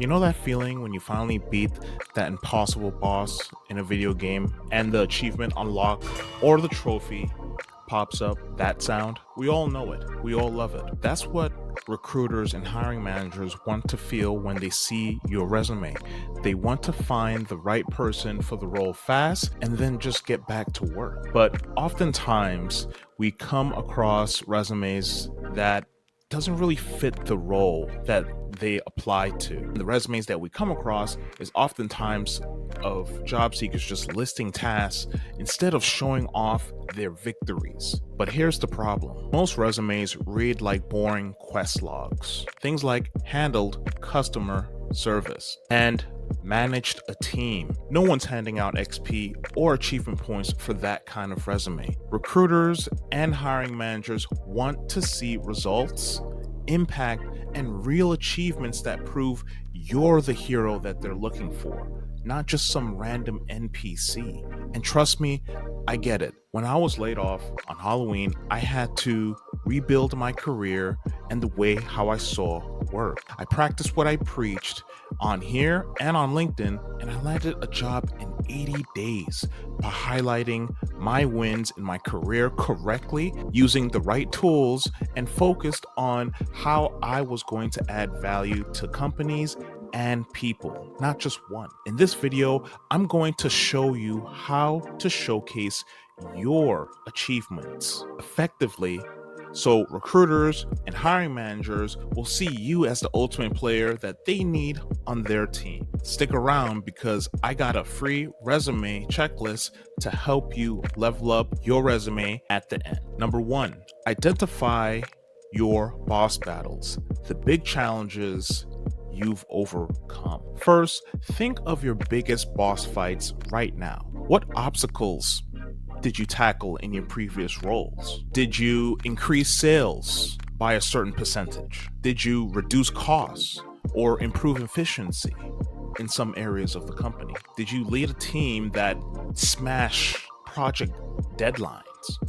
You know that feeling when you finally beat that impossible boss in a video game and the achievement unlock or the trophy pops up? That sound? We all know it. We all love it. That's what recruiters and hiring managers want to feel when they see your resume. They want to find the right person for the role fast and then just get back to work. But oftentimes, we come across resumes that doesn't really fit the role that they apply to. The resumes that we come across is oftentimes of job seekers just listing tasks instead of showing off their victories. But here's the problem. Most resumes read like boring quest logs. Things like handled customer service and managed a team. No one's handing out XP or achievement points for that kind of resume. Recruiters and hiring managers want to see results, impact, and real achievements that prove you're the hero that they're looking for, not just some random NPC. And trust me, I get it. When I was laid off on Halloween, I had to rebuild my career and the way how I saw work. I practiced what I preached on here and on LinkedIn, and I landed a job in 80 days by highlighting my wins in my career correctly, using the right tools, and focused on how I was going to add value to companies and people, not just one. In this video, I'm going to show you how to showcase your achievements effectively so recruiters and hiring managers will see you as the ultimate player that they need on their team. Stick around because I got a free resume checklist to help you level up your resume at the end. Number 1, identify your boss battles, the big challenges you've overcome. First, think of your biggest boss fights right now. What obstacles did you tackle in your previous roles? Did you increase sales by a certain percentage? Did you reduce costs or improve efficiency in some areas of the company? Did you lead a team that smashed project deadlines?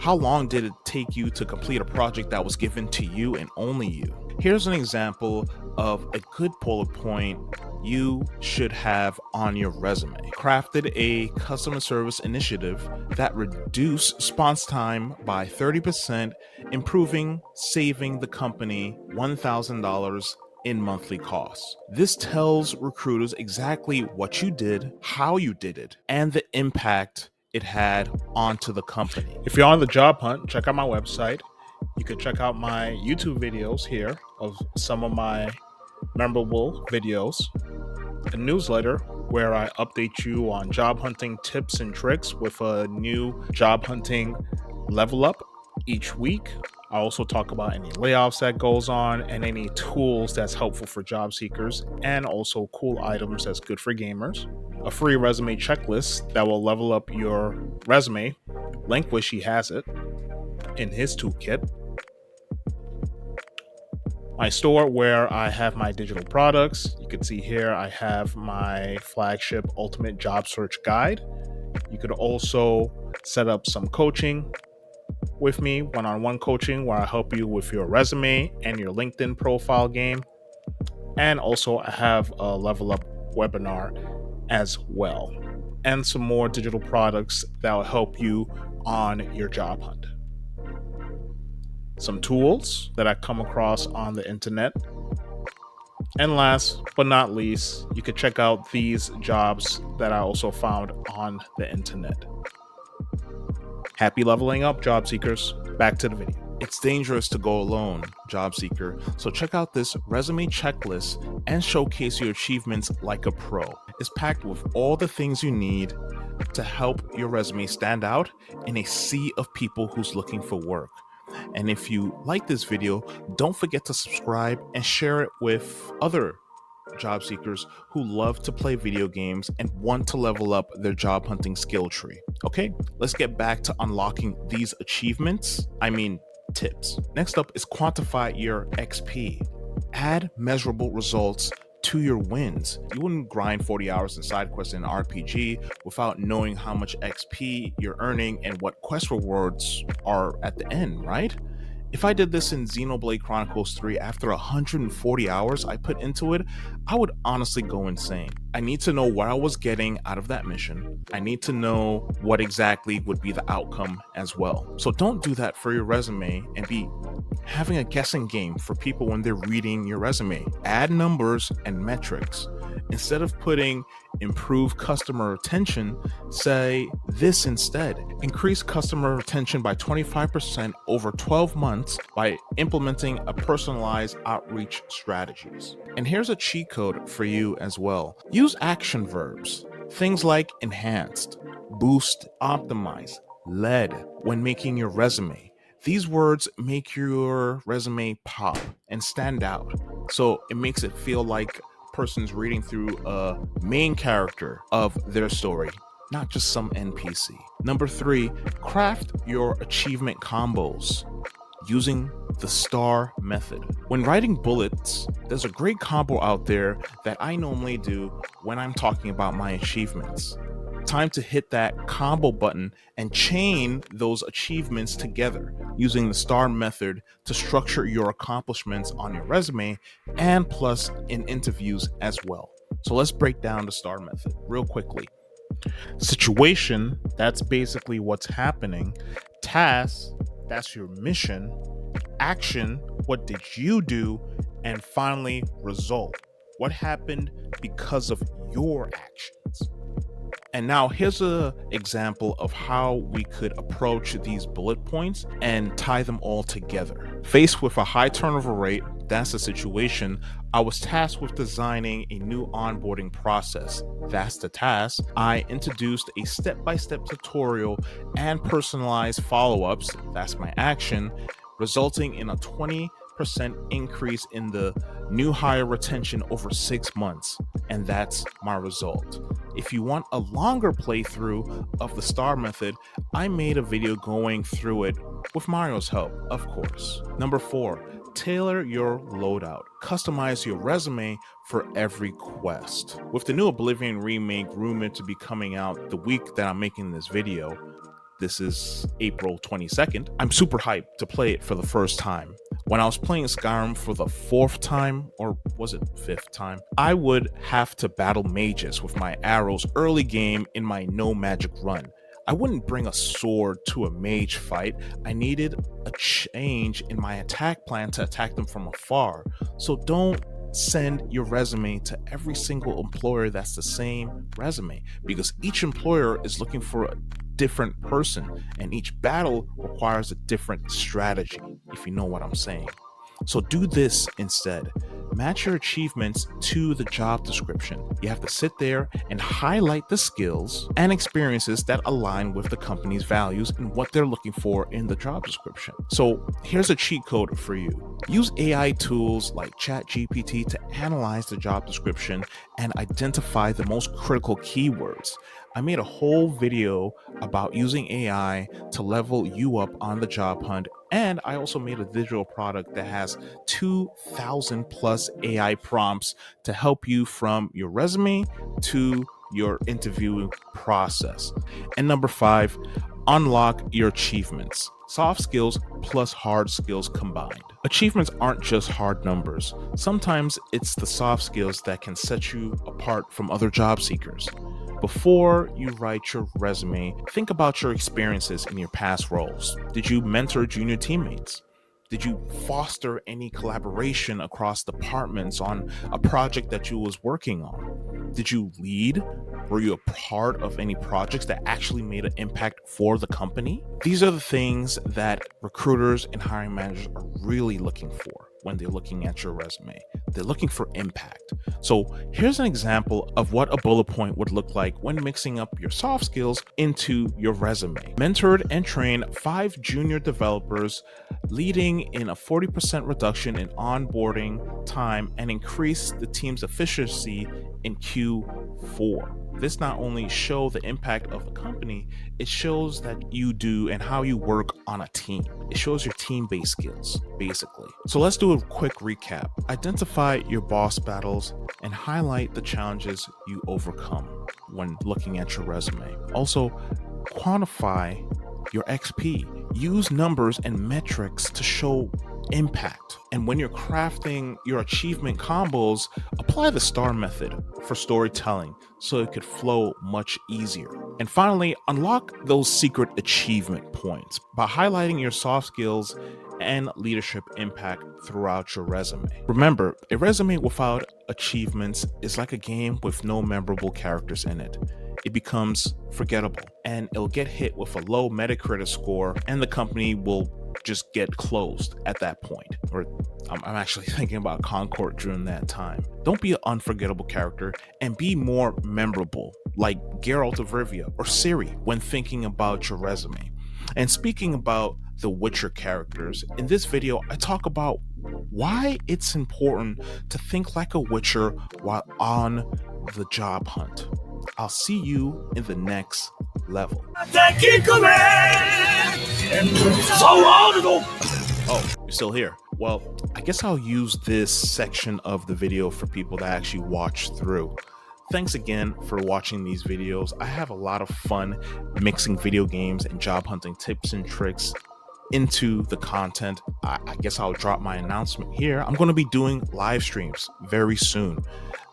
How long did it take you to complete a project that was given to you and only you? Here's an example of a good bullet point you should have on your resume. Crafted a customer service initiative that reduced response time by 30%, saving the company $1,000 in monthly costs. This tells recruiters exactly what you did, how you did it, and the impact it had onto the company. If you're on the job hunt, check out my website. You can check out my YouTube videos here of some of my memorable videos, a newsletter where I update you on job hunting tips and tricks with a new job hunting level up each week. I also talk about any layoffs that goes on and any tools that's helpful for job seekers, and also cool items that's good for gamers. A free resume checklist that will level up your resume. Linkwish has it in his toolkit. My store where I have my digital products. You can see here I have my flagship Ultimate Job Search Guide. You could also set up some coaching with me, one-on-one coaching where I help you with your resume and your LinkedIn profile game. And also I have a level up webinar as well, and some more digital products that will help you on your job hunt. Some tools that I come across on the internet. And last but not least, you could check out these jobs that I also found on the internet. Happy leveling up, job seekers. Back to the video. It's dangerous to go alone, job seeker, so check out this resume checklist and showcase your achievements like a pro. It's packed with all the things you need to help your resume stand out in a sea of people who's looking for work. And if you like this video, don't forget to subscribe and share it with other job seekers who love to play video games and want to level up their job hunting skill tree. Okay, let's get back to unlocking these tips. Next up is quantify your XP. Add measurable results to your wins. You wouldn't grind 40 hours in side quests in an RPG without knowing how much XP you're earning and what quest rewards are at the end, right? If I did this in Xenoblade Chronicles 3 after 140 hours I put into it, I would honestly go insane. I need to know what I was getting out of that mission. I need to know what exactly would be the outcome as well. So don't do that for your resume and be having a guessing game for people when they're reading your resume. Add numbers and metrics. Instead of putting improve customer retention, say this instead. Increase customer retention by 25% over 12 months by implementing a personalized outreach strategies. And here's a cheat code for you as well. Use action verbs. Things like enhanced, boost, optimize, led when making your resume. These words make your resume pop and stand out. So it makes it feel like person's reading through a main character of their story, not just some NPC. Number 3, craft your achievement combos using the STAR method. When writing bullets, there's a great combo out there that I normally do when I'm talking about my achievements. Time to hit that combo button and chain those achievements together using the STAR method to structure your accomplishments on your resume and plus in interviews as well. So let's break down the STAR method real quickly. Situation, that's basically what's happening. Task, that's your mission. Action, what did you do? And finally, result, what happened because of your actions. And now here's an example of how we could approach these bullet points and tie them all together. Faced with a high turnover rate, that's the situation. I was tasked with designing a new onboarding process. That's the task. I introduced a step-by-step tutorial and personalized follow-ups. That's my action, resulting in a 20% increase in the new hire retention over 6 months. And that's my result. If you want a longer playthrough of the STAR method, I made a video going through it with Mario's help, of course. Number 4, tailor your loadout. Customize your resume for every quest. With the new Oblivion remake rumored to be coming out the week that I'm making this video, this is April 22nd, I'm super hyped to play it for the first time. When I was playing Skyrim for the 4th time, or was it 5th time, I would have to battle mages with my arrows early game in my no magic run. I wouldn't bring a sword to a mage fight. I needed a change in my attack plan to attack them from afar. So don't send your resume to every single employer that's the same resume, because each employer is looking for a different person and each battle requires a different strategy, if you know what I'm saying. So do this instead. Match your achievements to the job description. You have to sit there and highlight the skills and experiences that align with the company's values and what they're looking for in the job description. So here's a cheat code for you. Use AI tools like ChatGPT to analyze the job description and identify the most critical keywords. I made a whole video about using AI to level you up on the job hunt, and I also made a digital product that has 2,000 plus AI prompts to help you from your resume to your interview process. And number 5, unlock your achievements. Soft skills plus hard skills combined. Achievements aren't just hard numbers. Sometimes it's the soft skills that can set you apart from other job seekers. Before you write your resume, think about your experiences in your past roles. Did you mentor junior teammates? Did you foster any collaboration across departments on a project that you was working on? Did you lead? Were you a part of any projects that actually made an impact for the company? These are the things that recruiters and hiring managers are really looking for when they're looking at your resume. They're looking for impact. So here's an example of what a bullet point would look like when mixing up your soft skills into your resume. Mentored and trained 5 junior developers, leading in a 40% reduction in onboarding time and increased the team's efficiency in Q4. This not only shows the impact of the company, it shows that you do and how you work on a team. It shows your team-based skills, basically. So let's do a quick recap. Identify your boss battles and highlight the challenges you overcome when looking at your resume. Also, quantify your XP, Use numbers and metrics to show impact. And when you're crafting your achievement combos, apply the STAR method for storytelling so it could flow much easier. And finally, unlock those secret achievement points by highlighting your soft skills and leadership impact throughout your resume. Remember, a resume without achievements is like a game with no memorable characters in it. It becomes forgettable and it'll get hit with a low Metacritic score, and the company will just get closed at that point. Or I'm actually thinking about Concord during that time. Don't be an unforgettable character and be more memorable, like Geralt of Rivia or Ciri when thinking about your resume. And speaking about the Witcher characters, in this video I talk about why it's important to think like a Witcher while on the job hunt. I'll see you in the next level. Oh, you're still here. Well, I guess I'll use this section of the video for people that actually watch through. Thanks again for watching these videos. I have a lot of fun mixing video games and job hunting tips and tricks into the content. I guess I'll drop my announcement here. I'm going to be doing live streams very soon.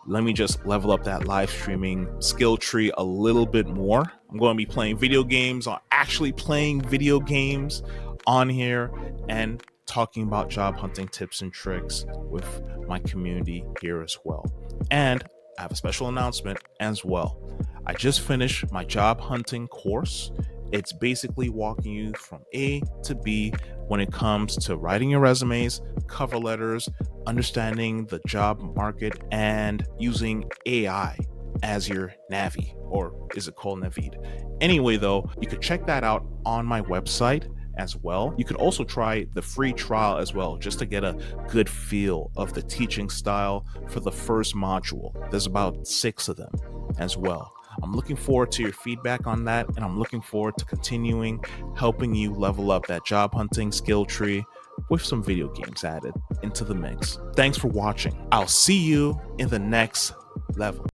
Let me just level up that live streaming skill tree a little bit more. I'm going to be playing video games, or actually playing video games on here, and talking about job hunting tips and tricks with my community here as well. And I have a special announcement as well. I just finished my job hunting course. It's basically walking you from A to B when it comes to writing your resumes, cover letters, understanding the job market, and using AI as your Navi, or is it called Navid? Anyway, though, you could check that out on my website as well. You could also try the free trial as well, just to get a good feel of the teaching style for the first module. There's about 6 of them as well. I'm looking forward to your feedback on that, and I'm looking forward to continuing helping you level up that job hunting skill tree with some video games added into the mix. Thanks for watching. I'll see you in the next level.